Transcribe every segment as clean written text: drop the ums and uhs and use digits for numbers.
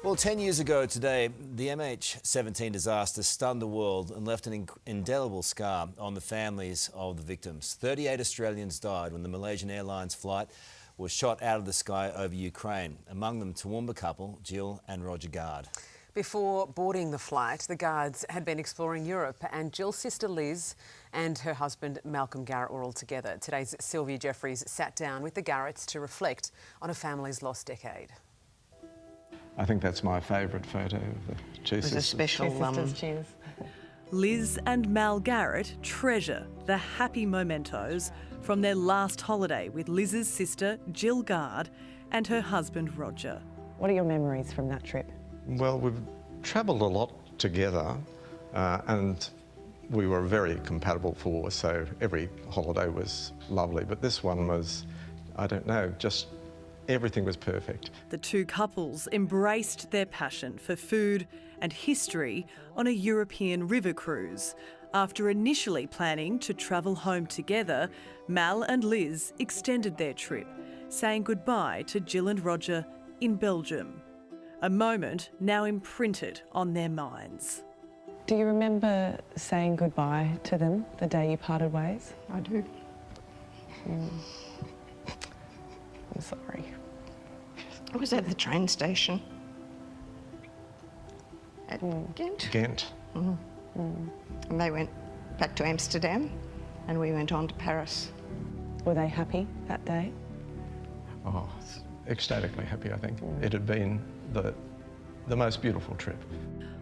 Well, 10 years ago today, the MH17 disaster stunned the world and left an indelible scar on the families of the victims. 38 Australians died when the Malaysian Airlines flight was shot out of the sky over Ukraine. Among them, Toowoomba couple Jill and Roger Guard. Before boarding the flight, the Guards had been exploring Europe, and Jill's sister Liz and her husband Malcolm Garrett were all together. Today's Sylvia Jeffries sat down with the Garretts to reflect on a family's lost decade. I think that's my favourite photo of the two sisters. It was a special Cheers. Liz and Mal Garrett treasure the happy mementos from their last holiday with Liz's sister Jill Guard and her husband Roger. What are your memories from that trip? Well, we've travelled a lot together and we were a very compatible four, so every holiday was lovely. But this one was, I don't know, just everything was perfect. The two couples embraced their passion for food and history on a European river cruise. After initially planning to travel home together, Mal and Liz extended their trip, saying goodbye to Jill and Roger in Belgium. A moment now imprinted on their minds. Do you remember saying goodbye to them the day you parted ways? I do. I'm sorry. I was at the train station at Ghent. Ghent. And they went back to Amsterdam and we went on to Paris. Were they happy that day? Oh, ecstatically happy, I think. It had been the most beautiful trip.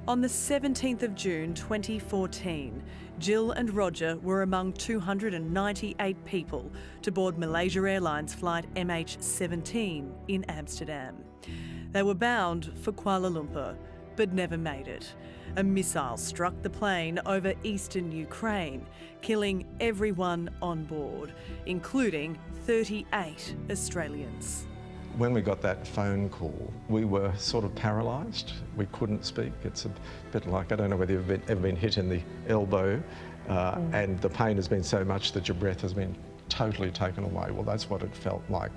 On the 17th of June 2014, Jill and Roger were among 298 people to board Malaysia Airlines flight MH17 in Amsterdam. They were bound for Kuala Lumpur, but never made it. A missile struck the plane over eastern Ukraine, killing everyone on board, including 38 Australians. When we got that phone call, we were sort of paralysed. We couldn't speak. It's a bit like, I don't know whether you've ever been hit in the elbow and the pain has been so much that your breath has been totally taken away. Well, that's what it felt like.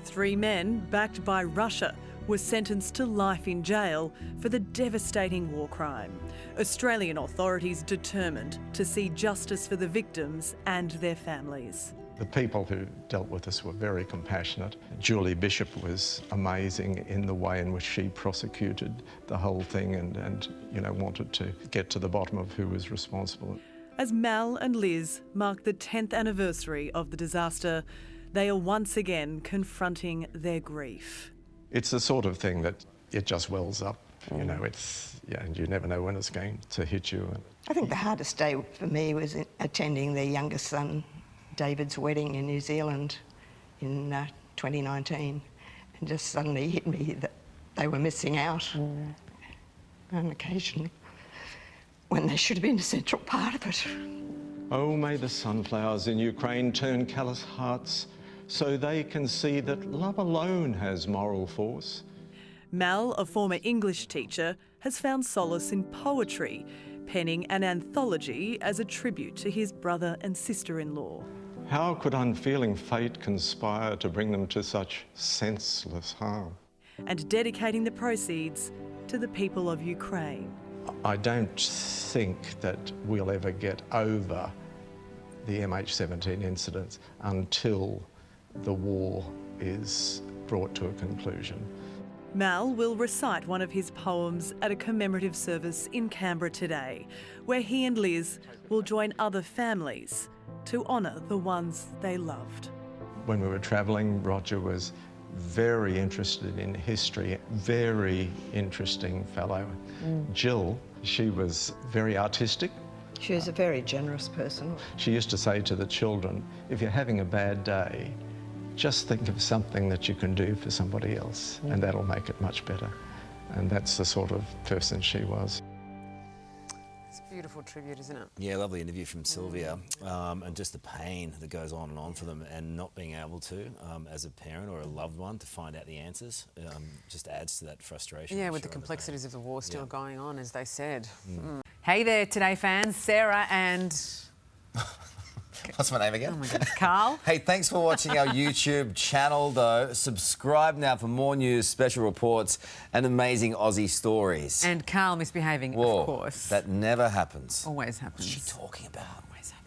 3 men, backed by Russia, were sentenced to life in jail for the devastating war crime. Australian authorities determined to see justice for the victims and their families. The people who dealt with us were very compassionate. Julie Bishop was amazing in the way in which she prosecuted the whole thing and you know, wanted to get to the bottom of who was responsible. As Mal and Liz mark the 10th anniversary of the disaster, they are once again confronting their grief. It's the sort of thing that it just wells up, you know, and you never know when it's going to hit you. I think the hardest day for me was attending their youngest son David's wedding in New Zealand in 2019, and just suddenly hit me that they were missing out on occasion when they should have been a central part of it. Oh, may the sunflowers in Ukraine turn callous hearts so they can see that love alone has moral force. Mal, a former English teacher, has found solace in poetry, penning an anthology as a tribute to his brother and sister-in-law. How could unfeeling fate conspire to bring them to such senseless harm? And dedicating the proceeds to the people of Ukraine. I don't think that we'll ever get over the MH17 incidents until the war is brought to a conclusion. Mal will recite one of his poems at a commemorative service in Canberra today, where he and Liz will join other families to honour the ones they loved. When we were travelling, Roger was very interested in history, very interesting fellow. Jill, she was very artistic. She was a very generous person. She used to say to the children, if you're having a bad day, just think of something that you can do for somebody else and that'll make it much better. And that's the sort of person she was. It's a beautiful tribute, isn't it? Yeah, lovely interview from Sylvia, and just the pain that goes on and on for them, and not being able to, as a parent or a loved one, to find out the answers, just adds to that frustration. Yeah, with the complexities of the war still going on, as they said. Hey there, Today fans, Sarah and What's my name again? Oh my goodness, Carl. Hey, thanks for watching our YouTube channel, though. Subscribe now for more news, special reports, and amazing Aussie stories. And Carl misbehaving, Whoa, of course. that never happens. Always happens. What's she talking about? Always happens.